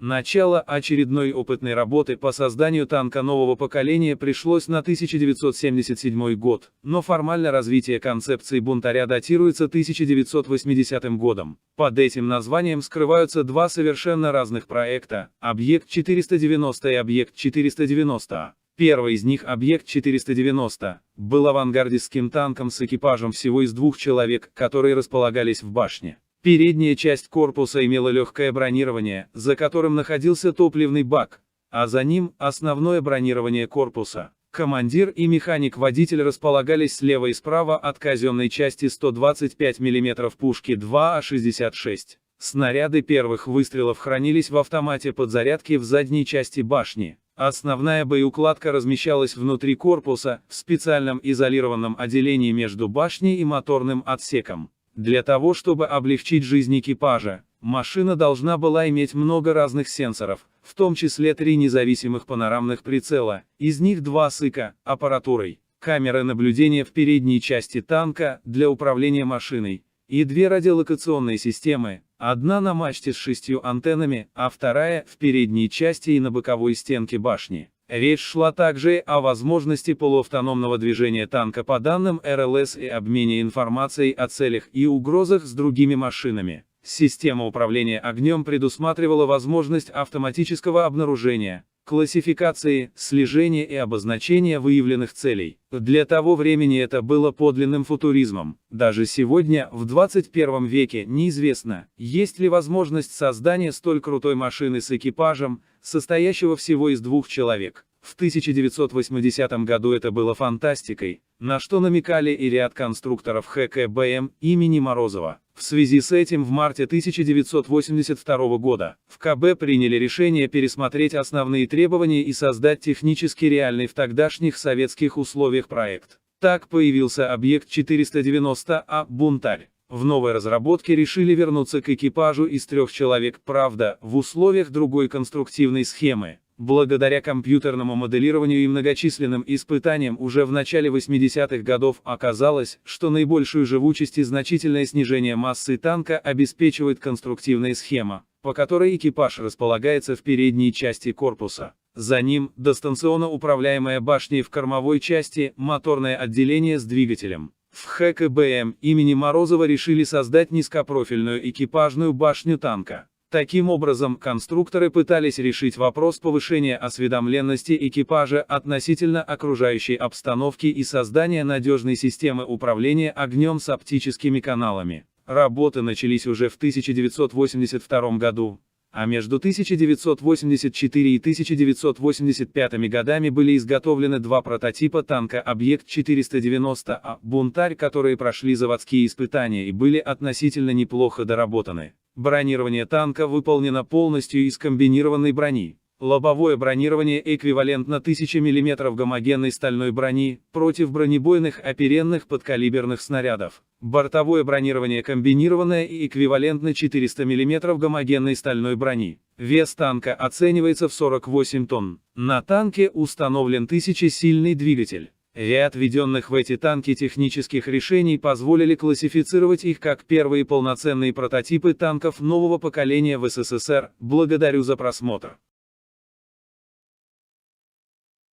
Начало очередной опытной работы по созданию танка нового поколения пришлось на 1977 год, но формально развитие концепции бунтаря датируется 1980 годом. Под этим названием скрываются два совершенно разных проекта – Объект-490 и Объект-490. Первый из них, Объект-490, был авангардистским танком с экипажем всего из 2 человек, которые располагались в башне. Передняя часть корпуса имела легкое бронирование, за которым находился топливный бак, а за ним – основное бронирование корпуса. Командир и механик-водитель располагались слева и справа от казенной части 125 мм пушки 2А66. Снаряды первых выстрелов хранились в автомате подзарядки в задней части башни. Основная боеукладка размещалась внутри корпуса, в специальном изолированном отделении между башней и моторным отсеком. Для того, чтобы облегчить жизнь экипажа, машина должна была иметь много разных сенсоров, в том числе 3 независимых панорамных прицела, из них 2 с ИК-аппаратурой, камеры наблюдения в передней части танка для управления машиной, и 2 радиолокационные системы, одна на мачте с 6 антеннами, а вторая в передней части и на боковой стенке башни. Речь шла также о возможности полуавтономного движения танка по данным РЛС и обмене информацией о целях и угрозах с другими машинами. Система управления огнем предусматривала возможность автоматического обнаружения, классификации, слежения и обозначения выявленных целей. Для того времени это было подлинным футуризмом. Даже сегодня, в 21 веке, неизвестно, есть ли возможность создания столь крутой машины с экипажем, состоящего всего из 2 человек. В 1980 году это было фантастикой, на что намекали и ряд конструкторов ХКБМ имени Морозова. В связи с этим в марте 1982 года в КБ приняли решение пересмотреть основные требования и создать технически реальный в тогдашних советских условиях проект. Так появился Объект-490А «Бунтарь». В новой разработке решили вернуться к экипажу из 3 человек, правда, в условиях другой конструктивной схемы. Благодаря компьютерному моделированию и многочисленным испытаниям уже в начале 80-х годов оказалось, что наибольшую живучесть и значительное снижение массы танка обеспечивает конструктивная схема, по которой экипаж располагается в передней части корпуса. За ним – дистанционно управляемая башня в кормовой части, моторное отделение с двигателем. В ХКБМ имени Морозова решили создать низкопрофильную экипажную башню танка. Таким образом, конструкторы пытались решить вопрос повышения осведомленности экипажа относительно окружающей обстановки и создания надежной системы управления огнем с оптическими каналами. Работы начались уже в 1982 году, а между 1984 и 1985 годами были изготовлены 2 прототипа танка Объект-490А «Бунтарь», которые прошли заводские испытания и были относительно неплохо доработаны. Бронирование танка выполнено полностью из комбинированной брони. Лобовое бронирование эквивалентно 1000 мм гомогенной стальной брони, против бронебойных оперенных подкалиберных снарядов. Бортовое бронирование комбинированное и эквивалентно 400 мм гомогенной стальной брони. Вес танка оценивается в 48 тонн. На танке установлен 1000-сильный двигатель. Ряд введенных в эти танки технических решений позволили классифицировать их как первые полноценные прототипы танков нового поколения в СССР. Благодарю за просмотр.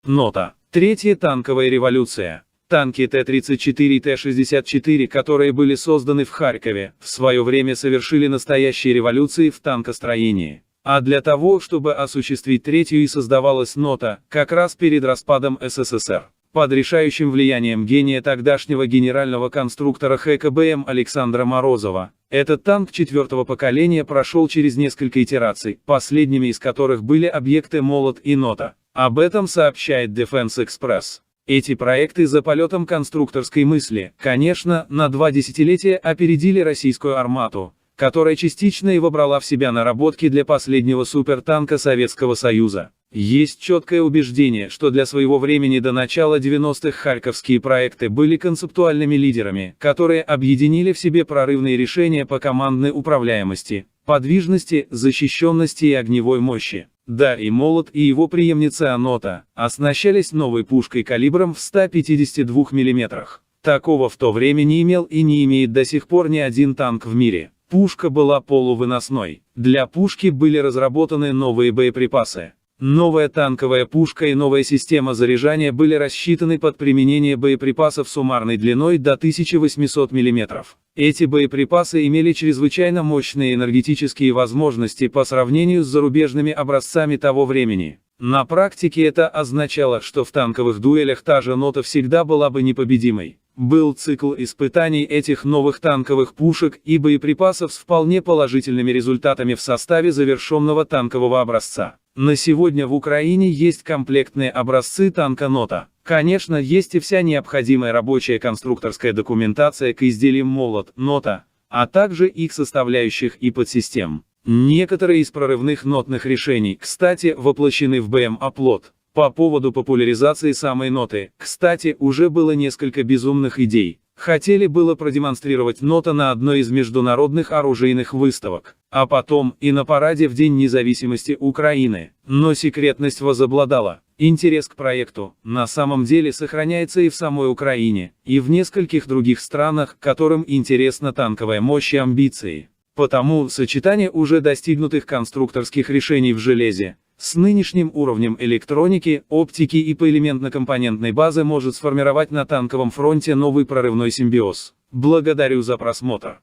Нота. Третья танковая революция. Танки Т-34 и Т-64, которые были созданы в Харькове, в свое время совершили настоящие революции в танкостроении. А для того, чтобы осуществить третью, и создавалась нота, как раз перед распадом СССР. Под решающим влиянием гения тогдашнего генерального конструктора ХКБМ Александра Морозова, этот танк 4-го поколения прошел через несколько итераций, последними из которых были объекты «Молот» и «Нота». Об этом сообщает Defense Express. Эти проекты за полетом конструкторской мысли, конечно, на 2 десятилетия опередили российскую «Армату», которая частично и вобрала в себя наработки для последнего супертанка Советского Союза. Есть четкое убеждение, что для своего времени до начала 90-х харьковские проекты были концептуальными лидерами, которые объединили в себе прорывные решения по командной управляемости, подвижности, защищенности и огневой мощи. Да, и «Молот», и его преемница «Нота» оснащались новой пушкой калибром в 152 мм. Такого в то время не имел и не имеет до сих пор ни один танк в мире. Пушка была полувыносной. Для пушки были разработаны новые боеприпасы. Новая танковая пушка и новая система заряжания были рассчитаны под применение боеприпасов суммарной длиной до 1800 мм. Эти боеприпасы имели чрезвычайно мощные энергетические возможности по сравнению с зарубежными образцами того времени. На практике это означало, что в танковых дуэлях та же нота всегда была бы непобедимой. Был цикл испытаний этих новых танковых пушек и боеприпасов с вполне положительными результатами в составе завершенного танкового образца. На сегодня в Украине есть комплектные образцы танка «Нота». Конечно, есть и вся необходимая рабочая конструкторская документация к изделиям «Молот», «Нота», а также их составляющих и подсистем. Некоторые из прорывных нотных решений, кстати, воплощены в БМ-оплот. По поводу популяризации самой ноты, кстати, уже было несколько безумных идей. Хотели было продемонстрировать нота на одной из международных оружейных выставок, а потом и на параде в День независимости Украины. Но секретность возобладала. Интерес к проекту на самом деле сохраняется и в самой Украине, и в нескольких других странах, которым интересна танковая мощь и амбиции. Потому сочетание уже достигнутых конструкторских решений в железе с нынешним уровнем электроники, оптики и поэлементно-компонентной базы может сформировать на танковом фронте новый прорывной симбиоз. Благодарю за просмотр.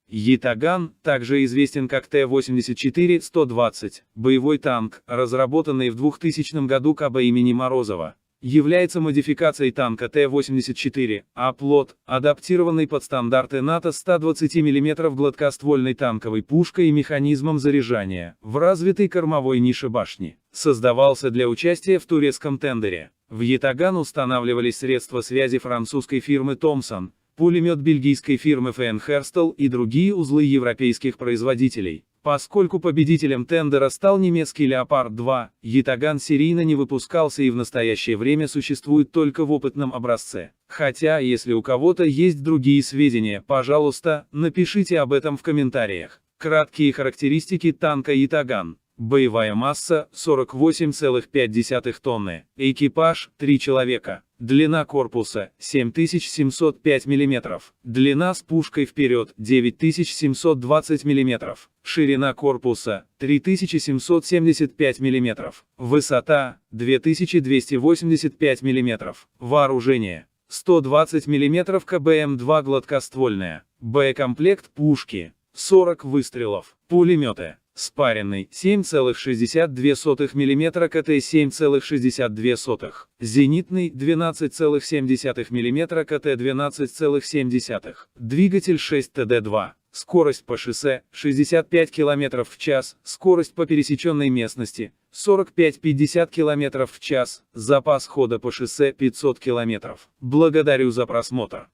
Ятаган, также известен как Т-84-120, боевой танк, разработанный в 2000 году КБ имени Морозова, является модификацией танка Т-84, оплот, адаптированный под стандарты НАТО 120 мм гладкоствольной танковой пушкой и механизмом заряжания, в развитой кормовой нише башни. Создавался для участия в турецком тендере. В Ятаган устанавливались средства связи французской фирмы Thomson, пулемет бельгийской фирмы Фейнхерстел и другие узлы европейских производителей. Поскольку победителем тендера стал немецкий Леопард-2, Ятаган серийно не выпускался и в настоящее время существует только в опытном образце. Хотя, если у кого-то есть другие сведения, пожалуйста, напишите об этом в комментариях. Краткие характеристики танка Ятаган. Боевая масса – 48,5 тонны. Экипаж – 3 человека. Длина корпуса – 7705 мм. Длина с пушкой вперед – 9720 мм. Ширина корпуса – 3775 мм. Высота – 2285 мм. Вооружение – 120 мм КБМ-2 гладкоствольная. Боекомплект пушки – 40 выстрелов. Пулеметы. Спаренный 7,62 мм КТ 7,62. Зенитный 12,7 мм КТ 12,7. Двигатель 6 ТД2. Скорость по шоссе 65 км в час, скорость по пересеченной местности 45-50 км в час, запас хода по шоссе 500 км. Благодарю за просмотр.